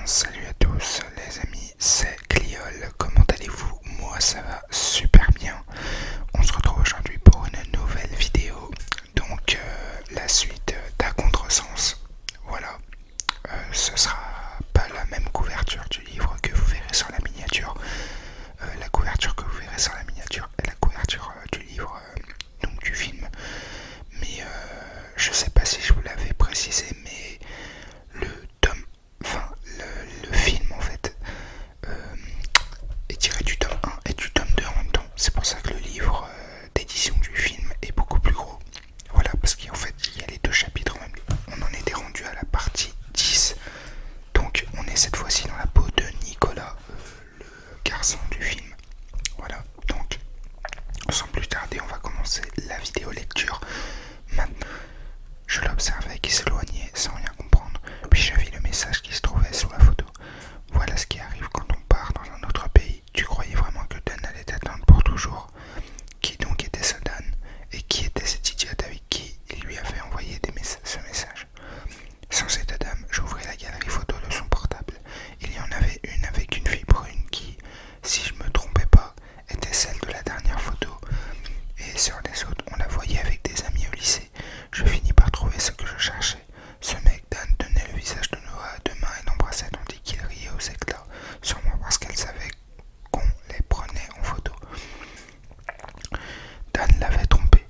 Salut à tous les amis, c'est Cliol, comment allez-vous? Moi ça va super bien. On se retrouve aujourd'hui pour une nouvelle vidéo, donc la suite d'À Contresens. Voilà, ce sera pas la même couverture du livre que vous verrez sur la miniature. La couverture que vous verrez sur la miniature est la couverture du livre, donc du film. Mais je sais pas si je vous l'avais précisé, mais le tome, enfin le film en fait, est tiré du tome 1 et du tome 2 en même temps. C'est pour ça que le livre d'édition du film est beaucoup plus gros. Voilà, parce qu'en fait il y a les deux chapitres en même temps. On en était rendu à la partie 10. Donc on est cette fois-ci dans la peau de Nicolas, le garçon du film. Voilà, donc sans plus tarder on va commencer la vidéo lecture. Maintenant, je l'observais qui s'éloignait sans rien comprendre, puis je vis le message qui se trouvait sous la photo. Voilà ce qui arrive quand on part dans un autre pays. Tu croyais vraiment que Dan allait t'attendre pour toujours? Qui donc était ce Dan? Et qui était cette idiote avec qui il lui avait envoyé ce message? Sans cette dame, j'ouvris la galerie photo de son portable. Il y en avait une avec une fille brune qui, si je me trompais pas, était celle de la dernière photo. Et sur les autres, on la voyait avec des amis au lycée. Je finis par trouver ce que je cherchais. Ce mec, Dan, tenait le visage de Noah à deux mains et l'embrassait tandis qu'il riait aux éclats, sûrement parce qu'elle savait qu'on les prenait en photo. Dan l'avait trompé.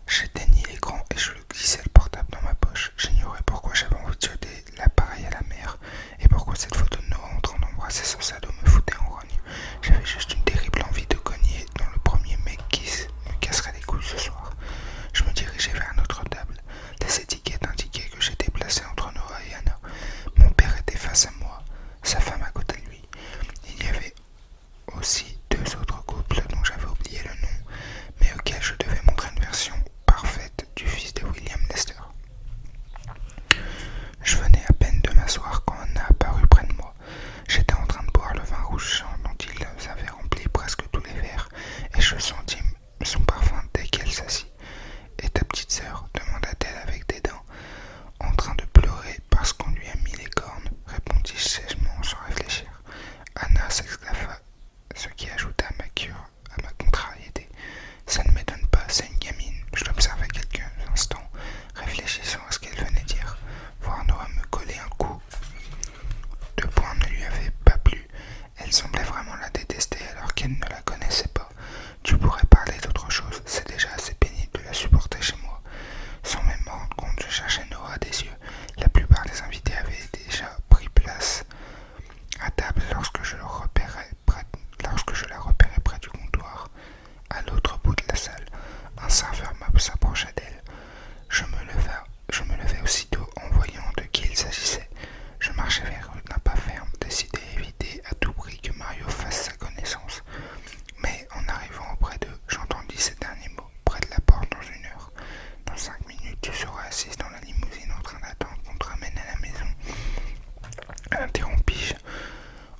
J'éteignis l'écran et je glissai le portable dans ma poche. J'ignorais pourquoi j'avais envie de jeter l'appareil à la mer et pourquoi cette photo de Noah en train d'embrasser son salaud me foutait en rogne. J'avais juste une terrible envie de cogner dans le premier mec qui me casserait les couilles ce soir. Je me dirigeais vers notre table. Les étiquettes indiquaient que j'étais placé entre Noah et Anna. Mon père était face à moi, sa femme à côté de lui. Il y avait aussi deux autres couples dont j'avais oublié le nom, mais auxquels je devais montrer une version parfaite du fils de William Lester. Je venais à peine de m'asseoir quand Anna apparut près de moi. J'étais en train de boire le vin rouge dont ils avaient rempli presque tous les verres, et je sentis son parfum dès qu'elle s'assit. Et ta petite sœur? Demanda-t-elle avec dédain. En train de pleurer parce qu'on lui a mis les cornes, répondis-je sèchement sans réfléchir. Anna s'exclama, ce qui ajouta à ma contrariété. Ça ne m'étonne pas, c'est une gamine. Je l'observais quelques instants, réfléchissant à ce qu'elle venait dire. Voir Noah me coller un coup de poing ne lui avait pas plu. Elle semblait vraiment la détester alors qu'elle ne la connaissait pas. Tu pourrais parler d'autre chose, c'est déjà assez pénible de la supporter chez moi. Sans même me rendre compte, je cherchais Noah des yeux. La plupart des invités avaient déjà pris place à table lorsque je la repérais près du comptoir. À l'autre bout de la salle, un serveur s'approcha d'elle. Je me levai aussitôt en voyant de qui il s'agissait. Je marchai vers eux d'un pas ferme, décidé à éviter à tout prix que Mario fasse sa connaissance. Mais en arrivant auprès d'eux, j'entendis ces derniers mots. Près de la porte dans 1 heure. Dans 5 minutes, tu seras assise dans la limousine en train d'attendre qu'on te ramène à la maison. Interrompis-je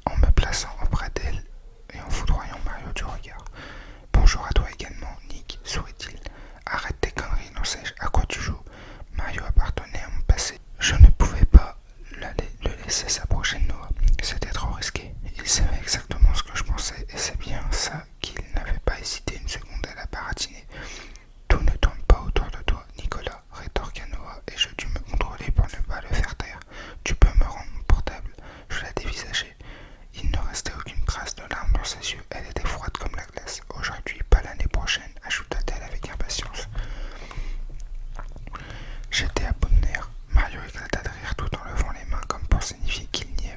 en me plaçant auprès d'elle et en foudroyant Mario du regard. Bonjour à toi également, Nick, sourit-il. Arrête tes conneries, non sais-je, à quoi tu joues? Mario appartenait à mon passé. Je ne pouvais pas le laisser s'approcher de Noah. C'était trop risqué. Il savait exactement ce que je pensais et c'est bien ça qu'il n'avait pas hésité une seconde à la baratiner. Tout ne tourne pas autour de toi, Nicolas, rétorqua Noah, et je dus me contrôler pour ne pas le faire taire. Tu peux me rendre mon portable? Je la dévisageai. Il ne restait aucune trace de larmes dans ses yeux. Elle était froide comme la glace. Aujourd'hui, pas l'année prochaine, ajouta-t-elle avec impatience. J'étais à bout de nerfs. Mario éclata de rire tout en levant les mains comme pour signifier qu'il n'y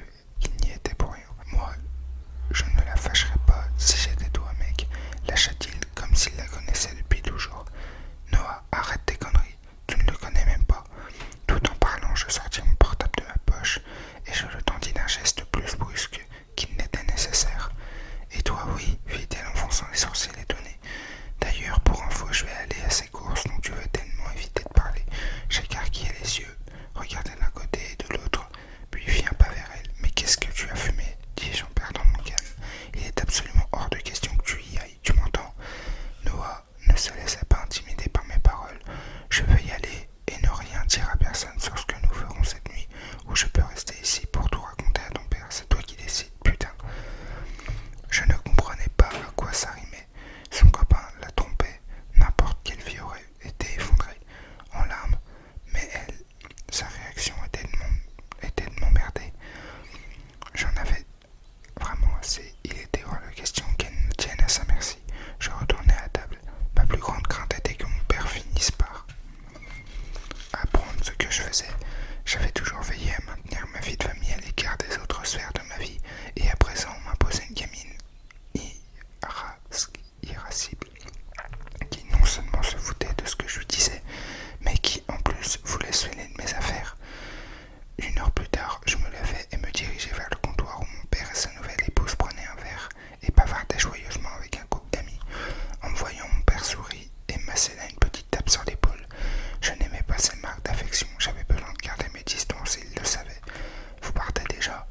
déjà.